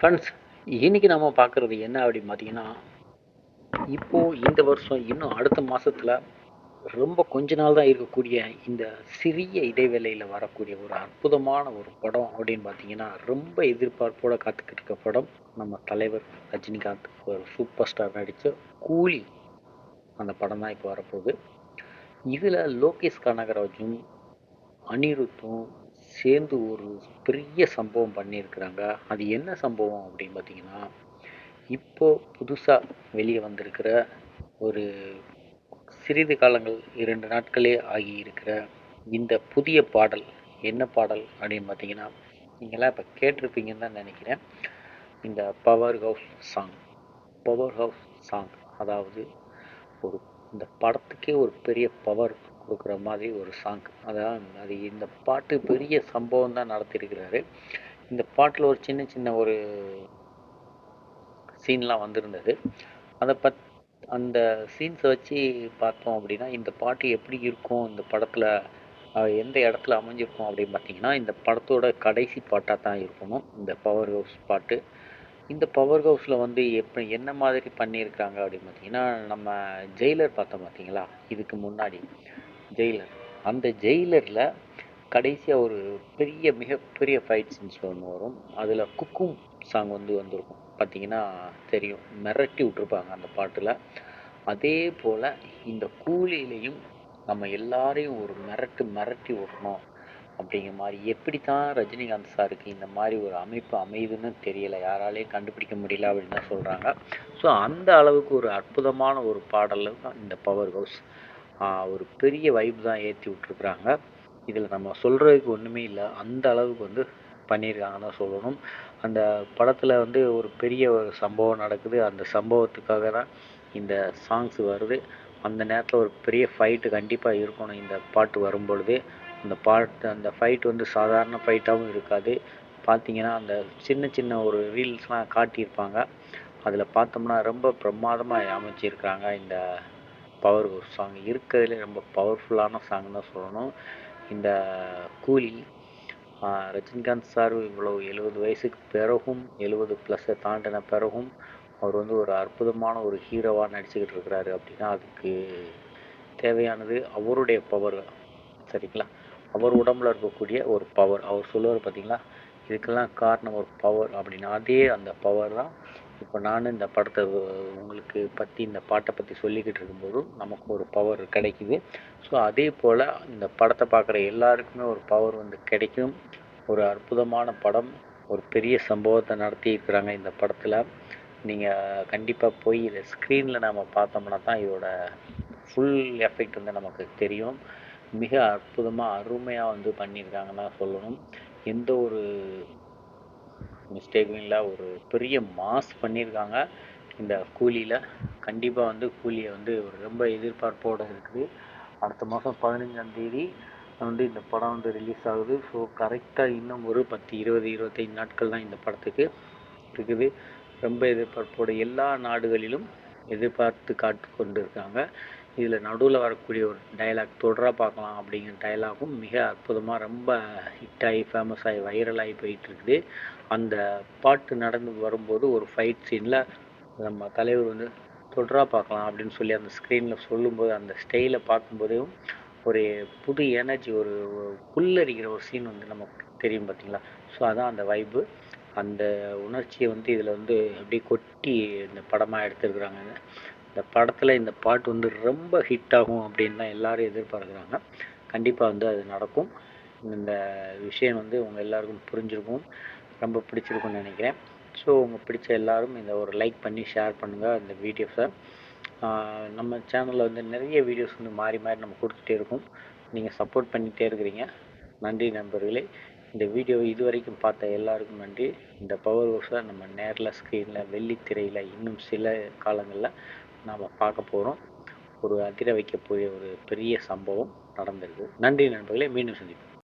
Friends, இன்னைக்கு நம்ம பார்க்குறது என்ன அப்படின்னு பார்த்தீங்கன்னா, இப்போ இந்த வருஷம் இன்னும் அடுத்த மாசத்துல ரொம்ப கொஞ்ச நாள் தான் இருக்கக்கூடிய இந்த சிறிய இடைவேளையில வரக்கூடிய ஒரு அற்புதமான ஒரு படம் அப்படின்னு பார்த்தீங்கன்னா, ரொம்ப எதிர்பார்ப்போட காத்துக்கிட்டு இருக்க படம் நம்ம தலைவர் ரஜினிகாந்த் ஒரு சூப்பர் ஸ்டார் நடித்த கூலி. அந்த படம் தான் இப்போ வரப்போகுது. இதில் லோகேஷ் கனகராஜும் அனிருத்தும் சேர்ந்து ஒரு பெரிய சம்பவம் பண்ணியிருக்கிறாங்க. அது என்ன சம்பவம் அப்படின்னு பார்த்தீங்கன்னா, இப்போ புதுசா வெளியே வந்திருக்கிற ஒரு சிறிது காலங்கள் 2 நாட்களே ஆகியிருக்கிற இந்த புதிய பாடல் என்ன பாடல் அப்படின்னு பார்த்தீங்கன்னா, நீங்களாம் இப்போ கேட்டிருப்பீங்கன்னு தான் நினைக்கிறேன். இந்த power house song. Power house song அதாவது ஒரு இந்த படத்துக்கே ஒரு பெரிய பவர் கொடுக்குற மாதிரி ஒரு சாங். அதான் அது இந்த பாட்டு பெரிய சம்பவம் தான் நடத்தியிருக்கிறாரு. இந்த பாட்டில் ஒரு சின்ன சின்ன ஒரு சீன்லாம் வந்திருந்தது. அதை அந்த சீன்ஸை வச்சு பார்த்தோம் அப்படின்னா, இந்த பாட்டு எப்படி இருக்கும் இந்த படத்தில், எந்த இடத்துல அமைஞ்சிருக்கும் அப்படின்னு பார்த்தீங்கன்னா, இந்த படத்தோட கடைசி பாட்டாக தான் இருக்கணும் இந்த பவர் ஹவுஸ் பாட்டு. இந்த பவர் ஹவுஸில் வந்து என்ன மாதிரி பண்ணியிருக்காங்க அப்படின்னு பார்த்தீங்கன்னா, நம்ம ஜெயிலர் பார்த்தோம் பார்த்தீங்களா, இதுக்கு முன்னாடி ஜெயிலர். அந்த ஜெயிலரில் கடைசியாக ஒரு மிகப்பெரிய ஃபைட் சீன்ஸ் ஒன்று வரும். அதில் குக்கும் சாங் வந்திருக்கும் பார்த்தீங்கன்னா தெரியும். மிரட்டி விட்ருப்பாங்க அந்த பாட்டில். அதே போல் இந்த கூலியிலையும் நம்ம எல்லாரையும் ஒரு மிரட்டி விடணும் அப்படிங்கிற மாதிரி. எப்படி தான் ரஜினிகாந்த் சாருக்கு இந்த மாதிரி ஒரு அமைப்பு அமையுதுன்னு தெரியலை, யாராலையும் கண்டுபிடிக்க முடியல அப்படின்னு தான் சொல்கிறாங்க. ஸோ அந்த அளவுக்கு ஒரு அற்புதமான ஒரு பாடல் தான் இந்த பவர் ஹவுஸ். ஒரு பெரிய வைப் தான் ஏற்றி விட்ருக்குறாங்க. இதில் நம்ம சொல்கிறதுக்கு ஒன்றுமே இல்லை, அந்த அளவுக்கு பண்ணியிருக்காங்கன்னு தான் சொல்லணும். அந்த படத்தில் ஒரு பெரிய ஒரு சம்பவம் நடக்குது. அந்த சம்பவத்துக்காக தான் இந்த சாங்ஸ் வருது. அந்த நேரத்தில் ஒரு பெரிய ஃபைட்டு கண்டிப்பாக இருக்கணும் இந்த பாட்டு வரும்பொழுது. அந்த ஃபைட் சாதாரண ஃபைட்டாகவும் இருக்காது. பார்த்தீங்கன்னா அந்த சின்ன சின்ன ஒரு ரீல்ஸ்லாம் காட்டியிருப்பாங்க. அதில் பார்த்தோம்னா ரொம்ப பிரமாதமாக அமைச்சிருக்கிறாங்க. இந்த பவர் சாங் இருக்கிறதுலே ரொம்ப பவர்ஃபுல்லான சாங் தான் சொல்லணும் இந்த கூலி. ரஜினிகாந்த் சார் இவ்வளோ 70 வயசுக்கு பிறகும், 70+ தாண்டின பிறகும் அவர் ஒரு அற்புதமான ஒரு ஹீரோவாக நடிச்சுக்கிட்டு இருக்கிறாரு அப்படின்னா, அதுக்கு தேவையானது அவருடைய பவர். சரிங்களா? அவர் உடம்புல இருக்கக்கூடிய ஒரு பவர். அவர் சொல்லுவார் பார்த்தீங்களா, இதுக்கெல்லாம் காரணம் ஒரு பவர் அப்படின்னா, அதே அந்த பவர் தான் இப்போ நான் இந்த படத்தை உங்களுக்கு இந்த பாட்டை பற்றி சொல்லிக்கிட்டு இருக்கும்போதும் நமக்கு ஒரு பவர் கிடைக்குது. ஸோ அதே போல் இந்த படத்தை பார்க்குற எல்லாருக்குமே ஒரு பவர் கிடைக்கும். ஒரு அற்புதமான படம், ஒரு பெரிய சம்பவத்தை நடத்தியிருக்கிறாங்க இந்த படத்தில். நீங்கள் கண்டிப்பாக போய் இதை ஸ்க்ரீனில் நம்ம பார்த்தோம்னா தான் இதோட ஃபுல் எஃபெக்ட் நமக்கு தெரியும். மிக அற்புதமாக அருமையாக பண்ணியிருக்காங்கன்னு தான் சொல்லணும். எந்த ஒரு மிஸ்டேக்கும் இல்லை, ஒரு பெரிய மாஸ் பண்ணியிருக்காங்க இந்த கூலியில். கண்டிப்பாக கூலியை ஒரு ரொம்ப எதிர்பார்ப்போடு இருக்குது. அடுத்த மாதம் 15ஆம் தேதி இந்த படம் ரிலீஸ் ஆகுது. ஸோ கரெக்டாக இன்னும் ஒரு 10, 20, 25 நாட்கள் தான் இந்த படத்துக்கு இருக்குது. ரொம்ப எதிர்பார்ப்போடு எல்லா நாடுகளிலும் எதிர்பார்த்து காத்து கொண்டு இருக்காங்க. இதில் நடுவில் வரக்கூடிய ஒரு டைலாக் தொடராக பார்க்கலாம் அப்படிங்கிற டைலாகும் மிக அற்புதமாக ரொம்ப ஹிட்டாகி ஃபேமஸ் ஆகி வைரலாகி போயிட்டுருக்குது. அந்த பாட்டு நடந்து வரும்போது ஒரு ஃபைட் சீனில் நம்ம தலைவர் தொடராக பார்க்கலாம் அப்படின்னு சொல்லி அந்த ஸ்க்ரீனில் சொல்லும்போது, அந்த ஸ்டைலை பார்க்கும்போதும் ஒரு புது எனர்ஜி, ஒரு புல்லரிக்கிற ஒரு சீன் நமக்கு தெரியும் பார்த்தீங்களா. ஸோ அதான் அந்த வைப்பு. அந்த உணர்ச்சியை இதில் அப்படியே கொட்டி இந்த படமாக எடுத்துருக்குறாங்க. இந்த படத்தில் இந்த பாட்டு ரொம்ப ஹிட் ஆகும் அப்படின்னு தான் எல்லோரும் எதிர்பார்க்குறாங்க. கண்டிப்பாக அது நடக்கும். இந்த விஷயம் உங்கள் எல்லாருக்கும் புரிஞ்சிருக்கும், ரொம்ப பிடிச்சிருக்கும்னு நினைக்கிறேன். ஸோ உங்கள் பிடிச்ச எல்லோரும் இந்த ஒரு லைக் பண்ணி ஷேர் பண்ணுங்கள் இந்த வீடியோஸை. நம்ம சேனலில் நிறைய வீடியோஸ் மாறி மாறி நம்ம கொடுத்துட்டே இருக்கோம். நீங்கள் சப்போர்ட் பண்ணிகிட்டே இருக்கிறீங்க. நன்றி நண்பர்களே. இந்த வீடியோவை இதுவரைக்கும் பார்த்த எல்லாருக்கும் நன்றி. இந்த பவர் ஹவுஸை நம்ம நேரில் ஸ்க்ரீனில் வெள்ளித்திரையில் இன்னும் சில காலங்களில் நாம் பார்க்க போகிறோம். ஒரு அதிர வைக்கக்கூடிய ஒரு பெரிய சம்பவம் நடந்திருக்கு. நன்றி நண்பர்களே, மீண்டும் சந்திப்போம்.